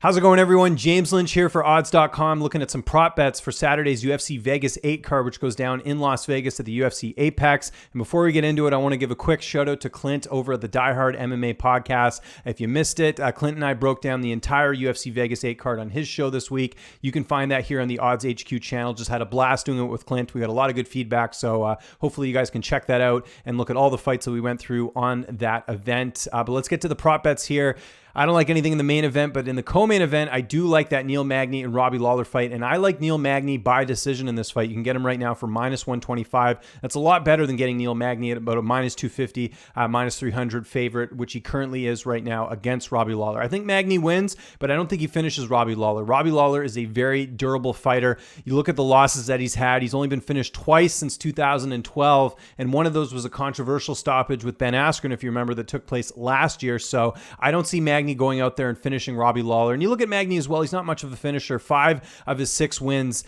How's it going, everyone? James Lynch here for odds.com, looking at some prop bets for Saturday's UFC Vegas 8 card, which goes down in Las Vegas at the UFC Apex. And before we get into it, I want to give a quick shout out to Clint over at the Die Hard MMA podcast. If you missed it, Clint and I broke down the entire UFC Vegas 8 card on his show this week. You can find that here on the Odds HQ channel. Just had a blast doing it with Clint. We got a lot of good feedback, so hopefully you guys can check that out and look at all the fights that we went through on that event. But let's get to the prop bets here. I don't like anything in the main event, but in the co-main event, I do like that Neil Magny and Robbie Lawler fight, and I like Neil Magny by decision in this fight. You can get him right now for minus 125. That's a lot better than getting Neil Magny at about a minus 250, minus 300 favorite, which he currently is right now against Robbie Lawler. I think Magny wins, but I don't think he finishes Robbie Lawler. Robbie Lawler is a very durable fighter. You look at the losses that he's had. He's only been finished twice since 2012, and one of those was a controversial stoppage with Ben Askren, if you remember, that took place last year. So I don't see Magny going out there and finishing Robbie Lawler. And you look at Magny as well, he's not much of a finisher. 5 of his 6 wins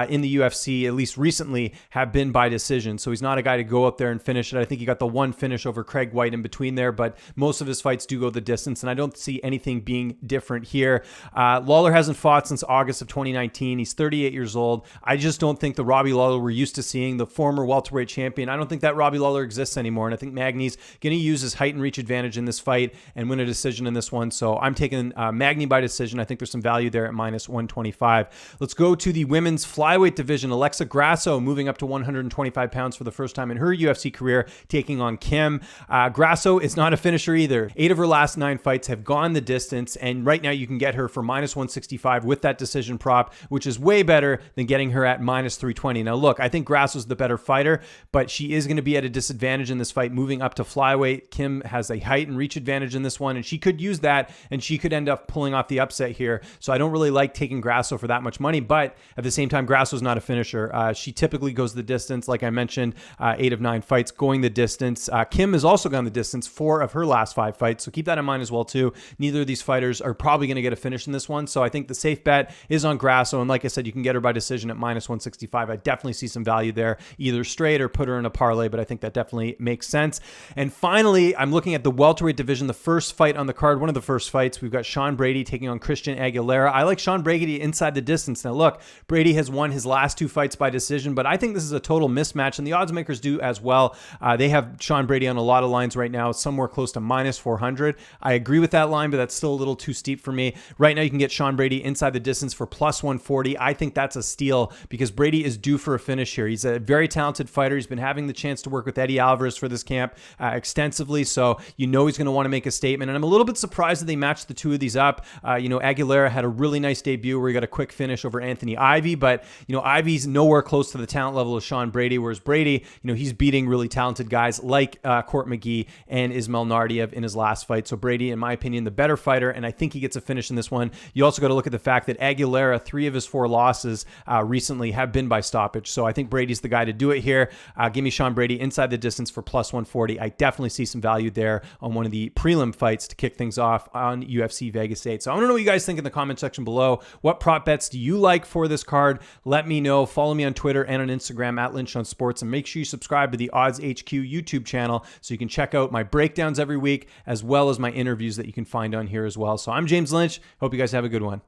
in the UFC, at least recently, have been by decision. So he's not a guy to go out there and finish it. I think he got the one finish over Craig White in between there, but most of his fights do go the distance, and I don't see anything being different here. Lawler hasn't fought since August of 2019. He's 38 years old. I just don't think the Robbie Lawler we're used to seeing, the former welterweight champion, I don't think that Robbie Lawler exists anymore, and I think Magny's going to use his height and reach advantage in this fight and win a decision in this one. So I'm taking Magny by decision. I think there's some value there at minus 125. Let's go to the women's flyweight division. Alexa Grasso moving up to 125 pounds for the first time in her UFC career, taking on Kim. Grasso is not a finisher either. 8 of her last 9 fights have gone the distance, and right now you can get her for minus 165 with that decision prop, which is way better than getting her at minus 320. Now look, I think Grasso's the better fighter, but she is going to be at a disadvantage in this fight moving up to flyweight. Kim has a height and reach advantage in this one, and she could use that, and she could end up pulling off the upset here. So I don't really like taking Grasso for that much money, but at the same time, Grasso's not a finisher. She typically goes the distance. Like I mentioned, 8 of 9 fights going the distance. Kim has also gone the distance 4 of her last 5 fights, so keep that in mind as well too. Neither of these fighters are probably going to get a finish in this one, so I think the safe bet is on Grasso, and like I said, you can get her by decision at minus 165. I definitely see some value there, either straight or put her in a parlay, but I think that definitely makes sense. And finally, I'm looking at the welterweight division, the first fight on the card, one of the first fights. We've got Sean Brady taking on Christian Aguilera. I like Sean Brady inside the distance. Now look, Brady has won his last 2 fights by decision, but I think this is a total mismatch, and the odds makers do as well. They have Sean Brady on a lot of lines right now, somewhere close to minus 400. I agree with that line, but that's still a little too steep for me. Right now you can get Sean Brady inside the distance for plus 140. I think that's a steal because Brady is due for a finish here. He's a very talented fighter. He's been having the chance to work with Eddie Alvarez for this camp extensively, so you know he's going to want to make a statement, and I'm a little bit surprised that they matched the two of these up. Aguilera had a really nice debut where he got a quick finish over Anthony Ivy, but Ivy's nowhere close to the talent level of Sean Brady, whereas Brady, he's beating really talented guys like Court McGee and Ismail Nardiev in his last fight. So Brady, in my opinion, the better fighter, and I think he gets a finish in this one. You also got to look at the fact that Aguilera, 3 of his 4 losses recently have been by stoppage. So I think Brady's the guy to do it here. Give me Sean Brady inside the distance for plus 140. I definitely see some value there on one of the prelim fights to kick things off on UFC Vegas 8. So I want to know what you guys think in the comment section below. What prop bets do you like for this card? Let me know. Follow me on Twitter and on Instagram at Lynch on Sports, and make sure you subscribe to the Odds HQ YouTube channel so you can check out my breakdowns every week as well as my interviews that you can find on here as well. So I'm James Lynch. Hope you guys have a good one.